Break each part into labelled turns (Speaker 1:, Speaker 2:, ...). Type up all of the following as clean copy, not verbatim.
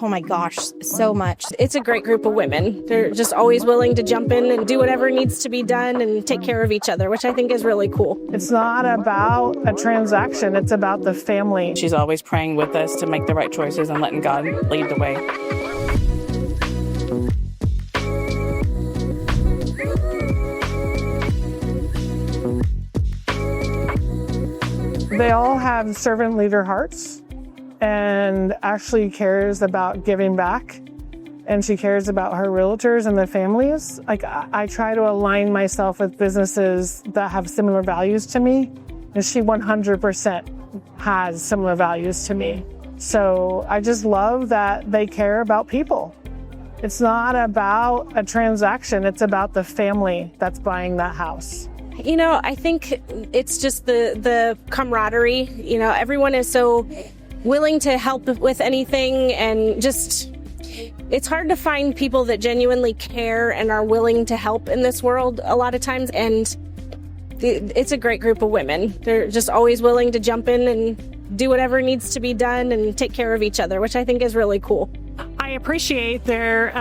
Speaker 1: Oh my gosh, so much. It's a great group of women. They're just always willing to jump in and do whatever needs to be done and take care of each other, which I think is really cool.
Speaker 2: It's not about a transaction, it's about the family.
Speaker 3: She's always praying with us to make the right choices and letting God lead the way.
Speaker 2: They all have servant leader hearts, and Ashley cares about giving back, and she cares about her realtors and the families. Like, I try to align myself with businesses that have similar values to me, and she 100% has similar values to me. So I just love that they care about people. It's not about a transaction, it's about the family that's buying that house.
Speaker 1: You know, I think it's just the camaraderie. You know, everyone is so willing to help with anything, and just, it's hard to find people that genuinely care and are willing to help in this world a lot of times. And it's a great group of women. They're just always willing to jump in and do whatever needs to be done and take care of each other, which I think is really cool.
Speaker 4: I appreciate their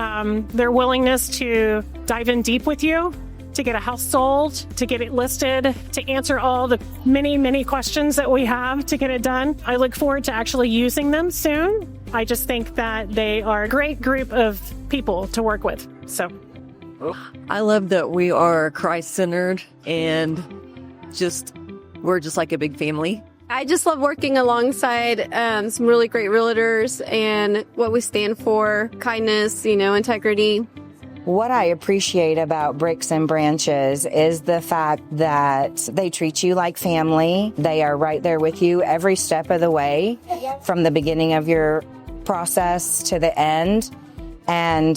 Speaker 4: willingness to dive in deep with you, to get a house sold, to get it listed, to answer all the many, many questions that we have to get it done. I look forward to actually using them soon. I just think that they are a great group of people to work with. So,
Speaker 5: I love that we are Christ-centered and we're just like a big family.
Speaker 6: I just love working alongside some really great realtors and what we stand for, kindness, integrity.
Speaker 7: What I appreciate about Bricks and Branches is the fact that they treat you like family. They are right there with you every step of the way, from the beginning of your process to the end. And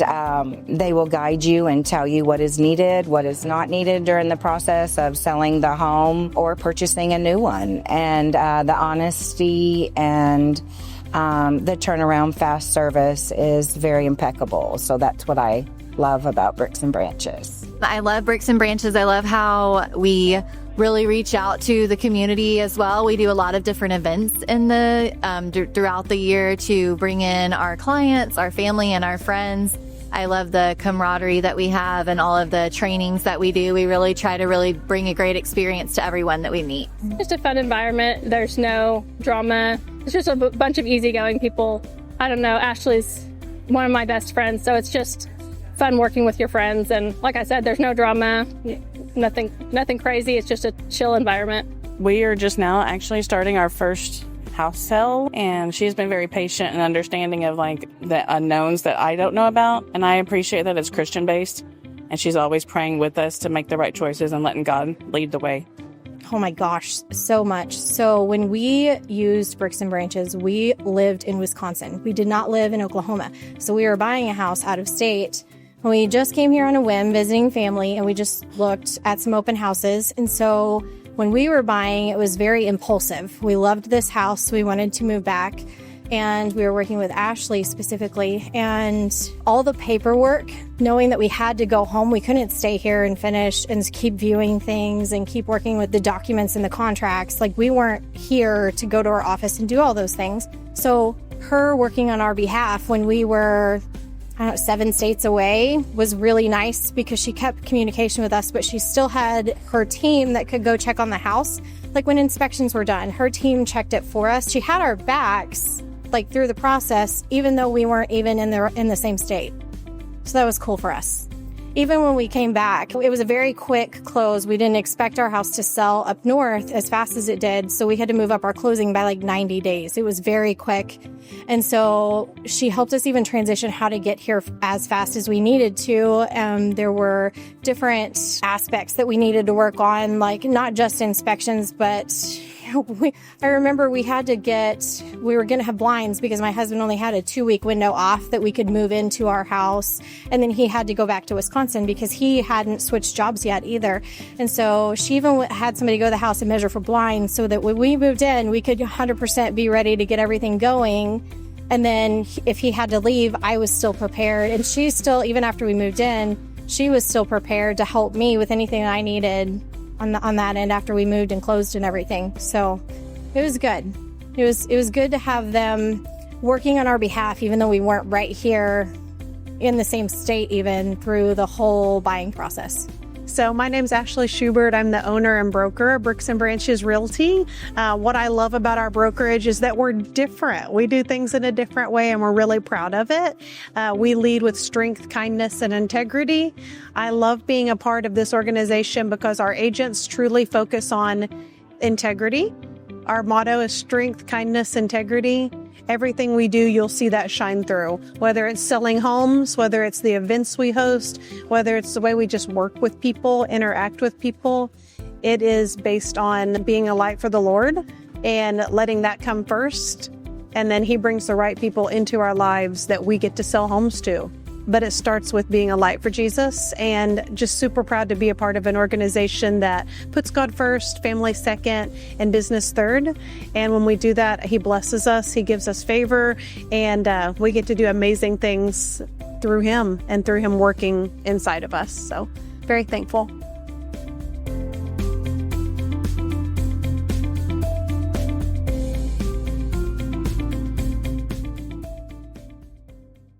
Speaker 7: they will guide you and tell you what is needed, what is not needed during the process of selling the home or purchasing a new one. And the honesty and the turnaround fast service is very impeccable. So that's what I love about Bricks and Branches.
Speaker 8: I love Bricks and Branches. I love how we really reach out to the community as well. We do a lot of different events in the throughout the year to bring in our clients, our family, and our friends. I love the camaraderie that we have and all of the trainings that we do. We really try to bring a great experience to everyone that we meet.
Speaker 9: Just a fun environment. There's no drama. It's just a bunch of easygoing people. I don't know, Ashley's one of my best friends, so it's just fun working with your friends. And like I said, there's no drama, nothing crazy. It's just a chill environment.
Speaker 3: We are just now actually starting our first house sale, and she's been very patient and understanding of like the unknowns that I don't know about. And I appreciate that it's Christian based, and she's always praying with us to make the right choices and letting God lead the way.
Speaker 1: Oh my gosh, so much. So when we used Bricks and Branches, we lived in Wisconsin. We did not live in Oklahoma. So we were buying a house out of state. We just came here on a whim, visiting family, and we just looked at some open houses. And so when we were buying, it was very impulsive. We loved this house. We wanted to move back. And we were working with Ashley specifically. And all the paperwork, knowing that we had to go home, we couldn't stay here and finish and keep viewing things and keep working with the documents and the contracts. Like, we weren't here to go to our office and do all those things. So her working on our behalf when we were 7 states away was really nice, because she kept communication with us, but she still had her team that could go check on the house. Like, when inspections were done, her team checked it for us. She had our backs, like, through the process, even though we weren't even in the same state. So that was cool for us. Even when we came back, it was a very quick close. We didn't expect our house to sell up north as fast as it did, so we had to move up our closing by like 90 days. It was very quick. And so she helped us even transition how to get here as fast as we needed to. There were different aspects that we needed to work on, like not just inspections, but I remember we were going to have blinds because my husband only had a 2-week window off that we could move into our house. And then he had to go back to Wisconsin because he hadn't switched jobs yet either. And so she even had somebody go to the house and measure for blinds so that when we moved in, we could 100% be ready to get everything going. And then if he had to leave, I was still prepared. And she still, even after we moved in, she was still prepared to help me with anything I needed on that end after we moved and closed and everything. So it was good. It was good to have them working on our behalf, even though we weren't right here in the same state, even through the whole buying process.
Speaker 10: So my name's Ashley Schubert. I'm the owner and broker of Bricks and Branches Realty. What I love about our brokerage is that we're different. We do things in a different way, and we're really proud of it. We lead with strength, kindness, and integrity. I love being a part of this organization because our agents truly focus on integrity. Our motto is strength, kindness, integrity. Everything we do, you'll see that shine through, whether it's selling homes, whether it's the events we host, whether it's the way we just work with people, interact with people. It is based on being a light for the Lord and letting that come first. And then He brings the right people into our lives that we get to sell homes to. But it starts with being a light for Jesus, and just super proud to be a part of an organization that puts God first, family second, and business third. And when we do that, He blesses us, He gives us favor, and we get to do amazing things through Him and through Him working inside of us. So very thankful.